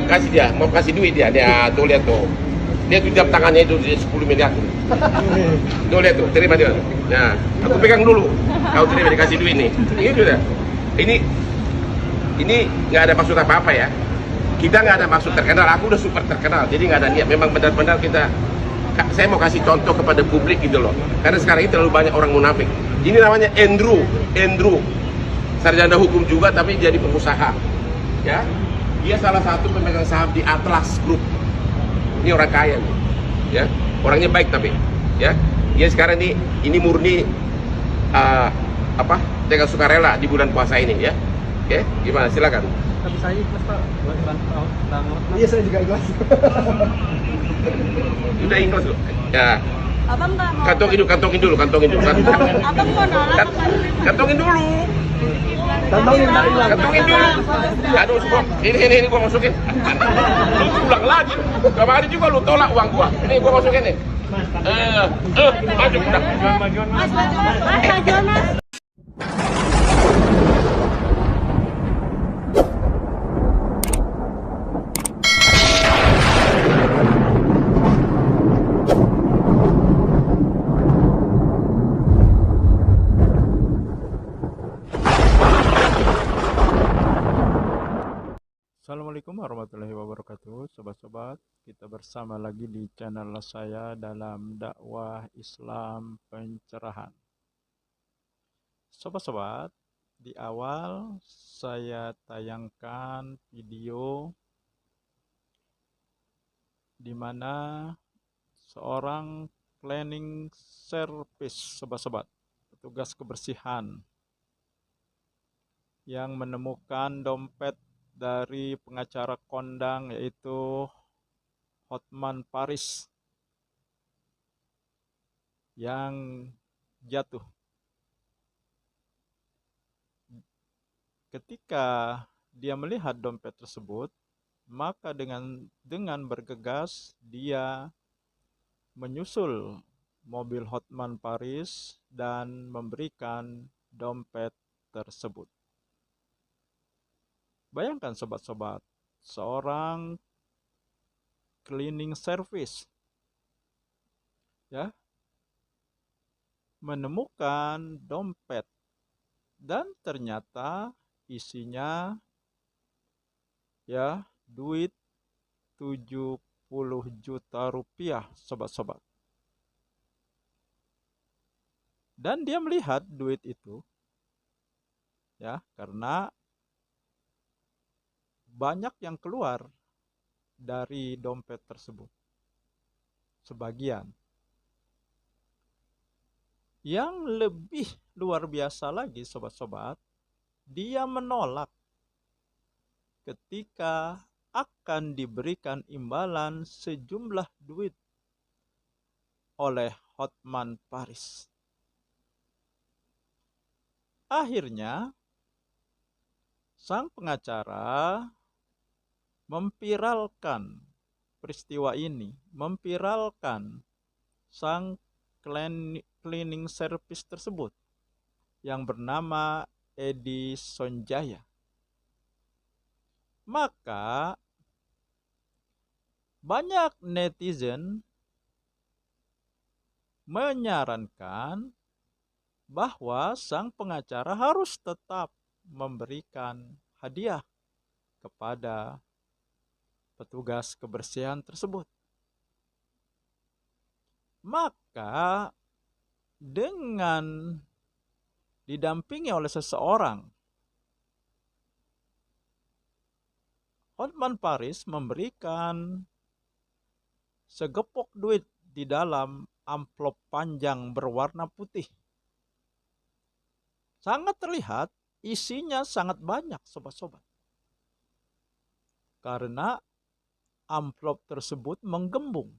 Kasih dia, mau kasih duit dia tuh lihat tuh. Dia tuh jam tangannya itu 10 miliar tuh. Tuh lihat tuh, terima dia. Nah, aku pegang dulu. Kau terima dikasih duit nih. Ini sudah. Ini nggak ada maksud apa-apa ya. Kita nggak ada maksud terkenal. Aku udah super terkenal, jadi nggak ada niat. Memang benar-benar kita. Saya mau kasih contoh kepada publik gitu loh. Karena sekarang ini terlalu banyak orang munafik. Ini namanya Andrew, sarjana hukum juga tapi jadi pengusaha. Ya, dia salah satu pemegang saham di Atlas Group. Ini orang kaya nih, ya, orangnya baik tapi, ya, dia sekarang ini murni dengan sukarela di bulan puasa ini, ya, oke, gimana, silakan. Tapi saya ikhlas Pak, iya saya juga ikhlas. Sudah ikhlas loh, ya. Abang nggak mau. Kantongin dulu. Abang mau nolak apa? Kantongin dulu. Kantongin dulu. Aduh, ini gua masukin. Lu pulang lagi. Kemarin juga lu tolak uang gua. Ini gua masukin nih. Maju udah. Mas. Assalamualaikum warahmatullahi wabarakatuh, sobat-sobat. Kita bersama lagi di channel saya dalam dakwah Islam pencerahan. Sobat-sobat, di awal saya tayangkan video di mana seorang cleaning service, sobat-sobat, petugas kebersihan yang menemukan dompet dari pengacara kondang yaitu Hotman Paris yang jatuh. Ketika dia melihat dompet tersebut, maka dengan bergegas dia menyusul mobil Hotman Paris dan memberikan dompet tersebut. Bayangkan sobat-sobat, seorang cleaning service ya menemukan dompet dan ternyata isinya ya duit 70 juta rupiah, sobat-sobat. Dan dia melihat duit itu ya karena banyak yang keluar dari dompet tersebut. Sebagian. Yang lebih luar biasa lagi, sobat-sobat, dia menolak ketika akan diberikan imbalan sejumlah duit oleh Hotman Paris. Akhirnya, sang pengacara memviralkan peristiwa ini, memviralkan sang cleaning service tersebut yang bernama Edi Sonjaya. Maka banyak netizen menyarankan bahwa sang pengacara harus tetap memberikan hadiah kepada petugas kebersihan tersebut. Maka dengan didampingi oleh seseorang, Hotman Paris memberikan segepok duit di dalam amplop panjang berwarna putih. Sangat terlihat isinya sangat banyak, sobat-sobat. Karena amplop tersebut menggembung.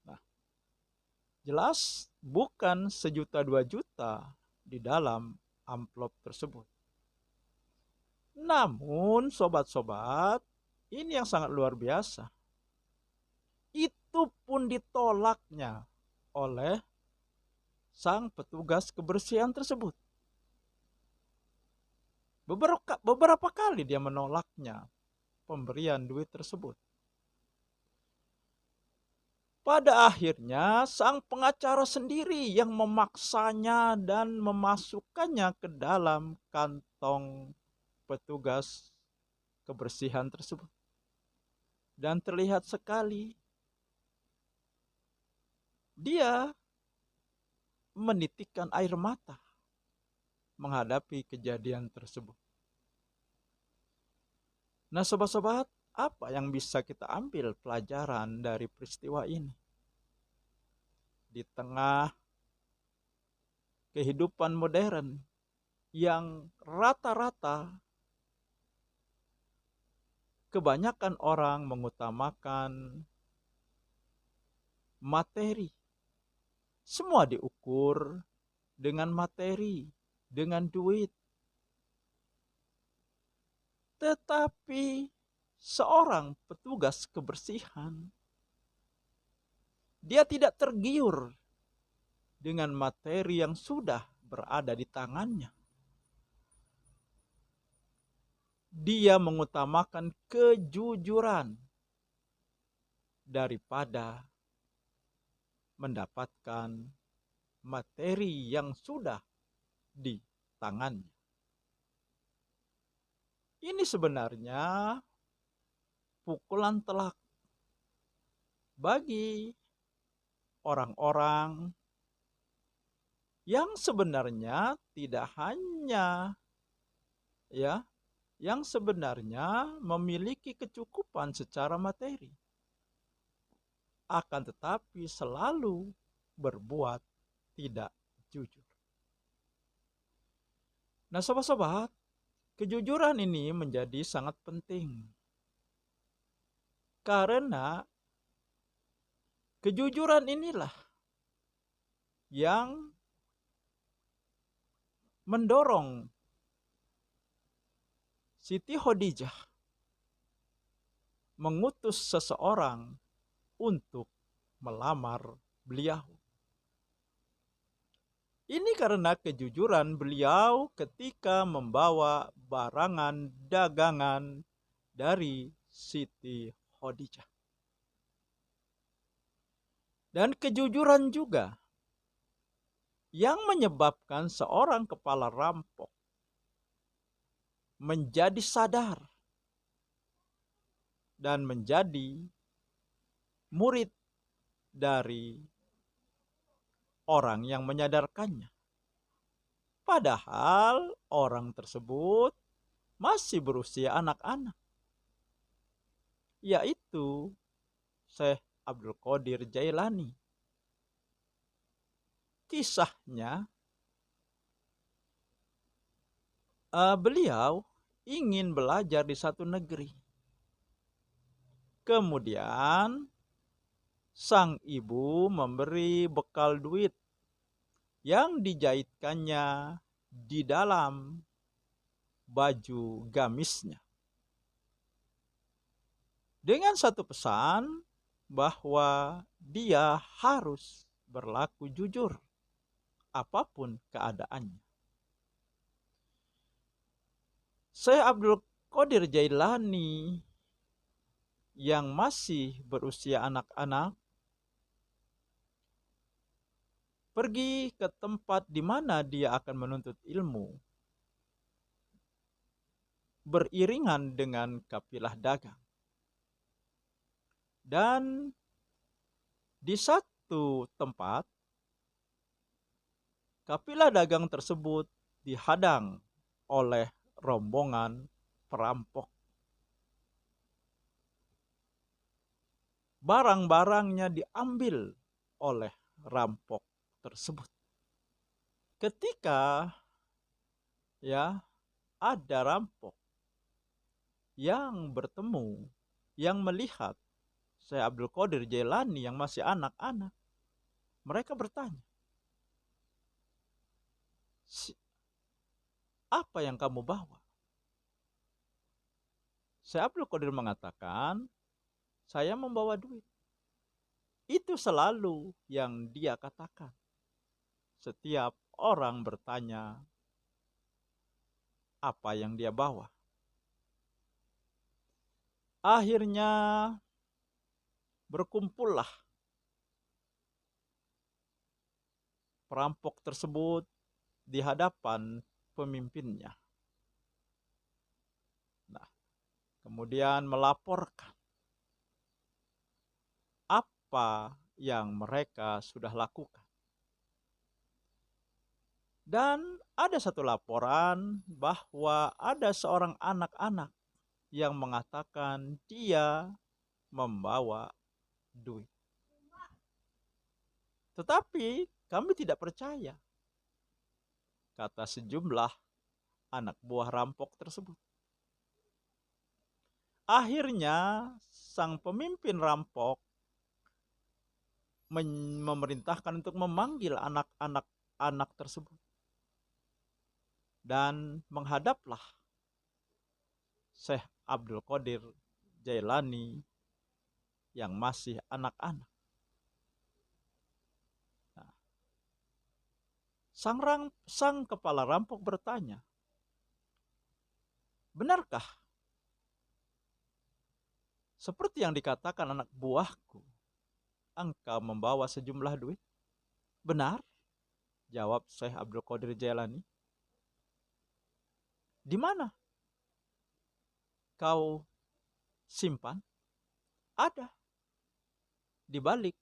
Nah, jelas bukan 1 juta 2 juta di dalam amplop tersebut. Namun, sobat-sobat, ini yang sangat luar biasa. Itu pun ditolaknya oleh sang petugas kebersihan tersebut. Beberapa kali dia menolaknya pemberian duit tersebut. Pada akhirnya sang pengacara sendiri yang memaksanya dan memasukkannya ke dalam kantong petugas kebersihan tersebut. Dan terlihat sekali dia menitikkan air mata menghadapi kejadian tersebut. Nah, sobat-sobat, apa yang bisa kita ambil pelajaran dari peristiwa ini? Di tengah kehidupan modern yang rata-rata kebanyakan orang mengutamakan materi. Semua diukur dengan materi, dengan duit. Tetapi seorang petugas kebersihan, dia tidak tergiur dengan materi yang sudah berada di tangannya. Dia mengutamakan kejujuran daripada mendapatkan materi yang sudah di tangannya. Ini sebenarnya pukulan telak bagi orang-orang yang sebenarnya tidak hanya yang sebenarnya memiliki kecukupan secara materi, akan tetapi selalu berbuat tidak jujur. Nah, sobat-sobat, kejujuran ini menjadi sangat penting. Karena kejujuran inilah yang mendorong Siti Khadijah mengutus seseorang untuk melamar beliau. Ini karena kejujuran beliau ketika membawa barangan dagangan dari Siti Khadijah. Dan kejujuran juga yang menyebabkan seorang kepala rampok menjadi sadar dan menjadi murid dari orang yang menyadarkannya. Padahal orang tersebut masih berusia anak-anak, yaitu Syekh Abdul Qadir Jailani. Kisahnya, beliau ingin belajar di satu negeri. Kemudian sang ibu memberi bekal duit yang dijahitkannya di dalam baju gamisnya, dengan satu pesan bahwa dia harus berlaku jujur apapun keadaannya. Syekh Abdul Qadir Jailani yang masih berusia anak-anak pergi ke tempat di mana dia akan menuntut ilmu, beriringan dengan kafilah dagang. Dan di satu tempat, kafilah dagang tersebut dihadang oleh rombongan perampok. Barang-barangnya diambil oleh rampok tersebut. Ketika ada rampok yang bertemu, yang melihat Syekh Abdul Qadir Jailani yang masih anak-anak, mereka bertanya, apa yang kamu bawa? Syekh Abdul Qadir mengatakan, saya membawa duit. Itu selalu yang dia katakan. setiap orang bertanya apa yang dia bawa. Akhirnya berkumpullah perampok tersebut di hadapan pemimpinnya. Nah, kemudian melaporkan apa yang mereka sudah lakukan. Dan ada satu laporan bahwa ada seorang anak-anak yang mengatakan dia membawa duit. Tetapi kami tidak percaya, kata sejumlah anak buah rampok tersebut. Akhirnya sang pemimpin rampok memerintahkan untuk memanggil anak-anak tersebut. Dan menghadaplah Syekh Abdul Qadir Jailani yang masih anak-anak. Nah, sang kepala rampok bertanya, benarkah seperti yang dikatakan anak buahku, engkau membawa sejumlah duit? Benar, jawab Syekh Abdul Qadir Jailani. Di mana kau simpan? Ada di balik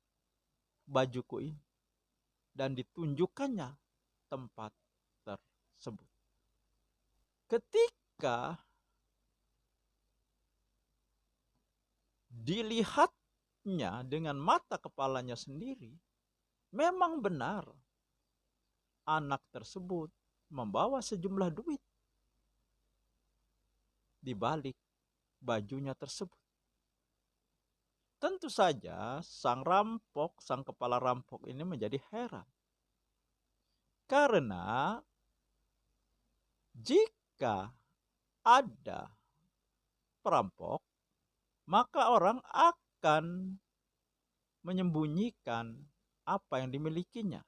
bajuku ini. Dan ditunjukkannya tempat tersebut. Ketika dilihatnya dengan mata kepalanya sendiri, memang benar anak tersebut membawa sejumlah duit di balik bajunya tersebut. Tentu saja sang kepala rampok ini menjadi heran. Karena jika ada perampok, maka orang akan menyembunyikan apa yang dimilikinya,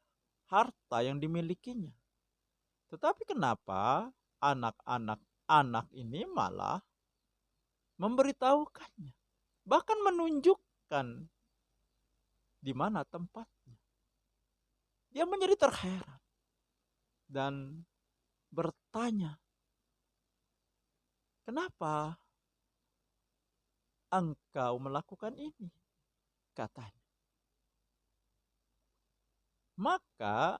harta yang dimilikinya. Tetapi kenapa anak ini malah memberitahukannya, bahkan menunjukkan di mana tempatnya? Dia menjadi terheran dan bertanya, kenapa engkau melakukan ini? Katanya. Maka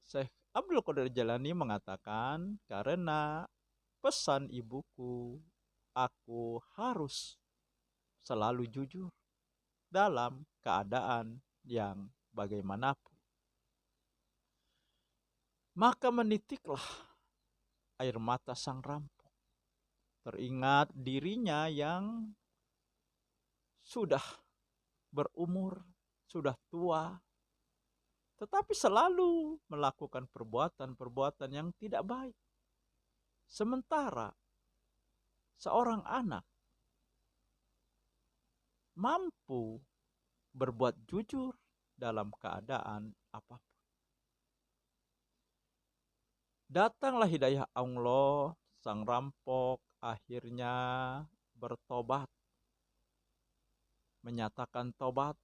Syekh Abdul Qadir Jailani mengatakan, karena pesan ibuku, aku harus selalu jujur dalam keadaan yang bagaimanapun. Maka menitiklah air mata sang rampok. Teringat dirinya yang sudah berumur, sudah tua, tetapi selalu melakukan perbuatan-perbuatan yang tidak baik. Sementara seorang anak mampu berbuat jujur dalam keadaan apapun. Datanglah hidayah Allah, sang rampok akhirnya bertobat, menyatakan tobat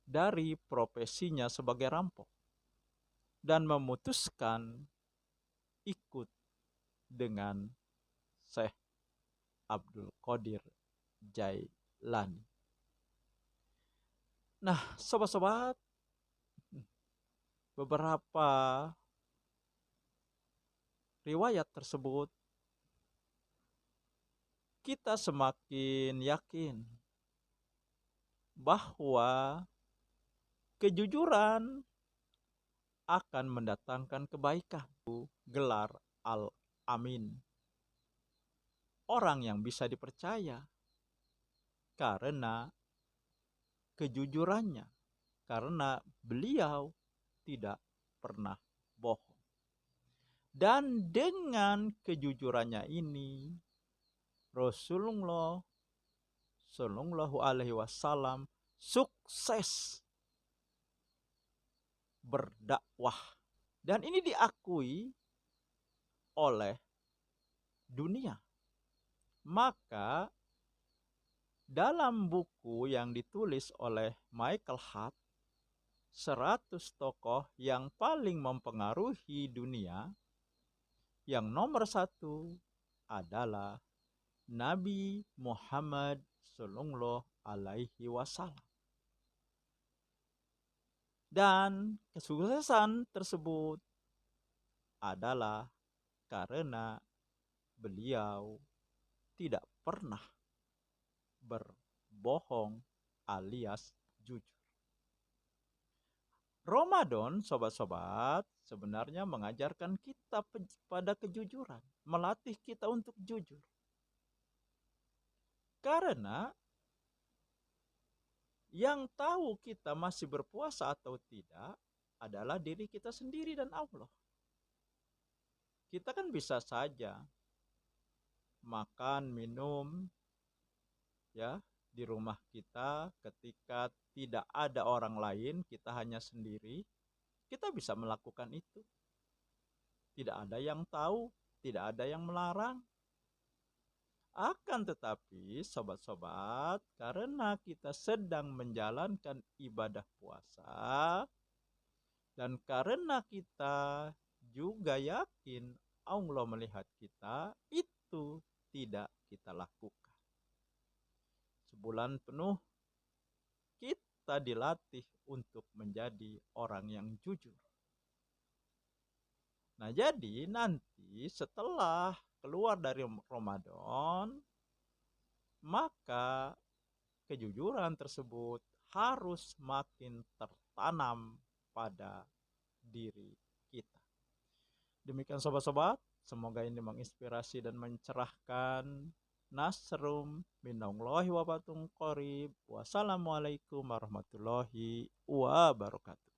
dari profesinya sebagai rampok dan memutuskan ikut dengan Syekh Abdul Qadir Jailani. Nah, sobat-sobat, beberapa riwayat tersebut kita semakin yakin bahwa kejujuran akan mendatangkan kebaikan. Gelar Al-Amin, orang yang bisa dipercaya karena kejujurannya, karena beliau tidak pernah bohong. Dan dengan kejujurannya ini, Rasulullah Shallallahu Alaihi Wasallam sukses berdakwah. Dan ini diakui oleh dunia. Maka dalam buku yang ditulis oleh Michael Hart, 100 tokoh yang paling mempengaruhi dunia, yang nomor 1 adalah Nabi Muhammad Sallallahu Alaihi Wasallam. Dan kesuksesan tersebut adalah karena beliau tidak pernah berbohong alias jujur. Ramadan, sobat-sobat, sebenarnya mengajarkan kita pada kejujuran, melatih kita untuk jujur. Karena yang tahu kita masih berpuasa atau tidak adalah diri kita sendiri dan Allah. Kita kan bisa saja makan, minum, ya, di rumah kita ketika tidak ada orang lain, kita hanya sendiri, kita bisa melakukan itu. Tidak ada yang tahu, tidak ada yang melarang. Akan tetapi, sobat-sobat, karena kita sedang menjalankan ibadah puasa, dan karena kita juga yakin Allah melihat kita, itu tidak kita lakukan. Sebulan penuh kita dilatih untuk menjadi orang yang jujur. Nah, jadi nanti setelah keluar dari Ramadan, maka kejujuran tersebut harus makin tertanam pada diri kita. Demikian sobat-sobat, semoga ini menginspirasi dan mencerahkan. Nasrum minallahi wa barakatuh. Wassalamualaikum warahmatullahi wabarakatuh.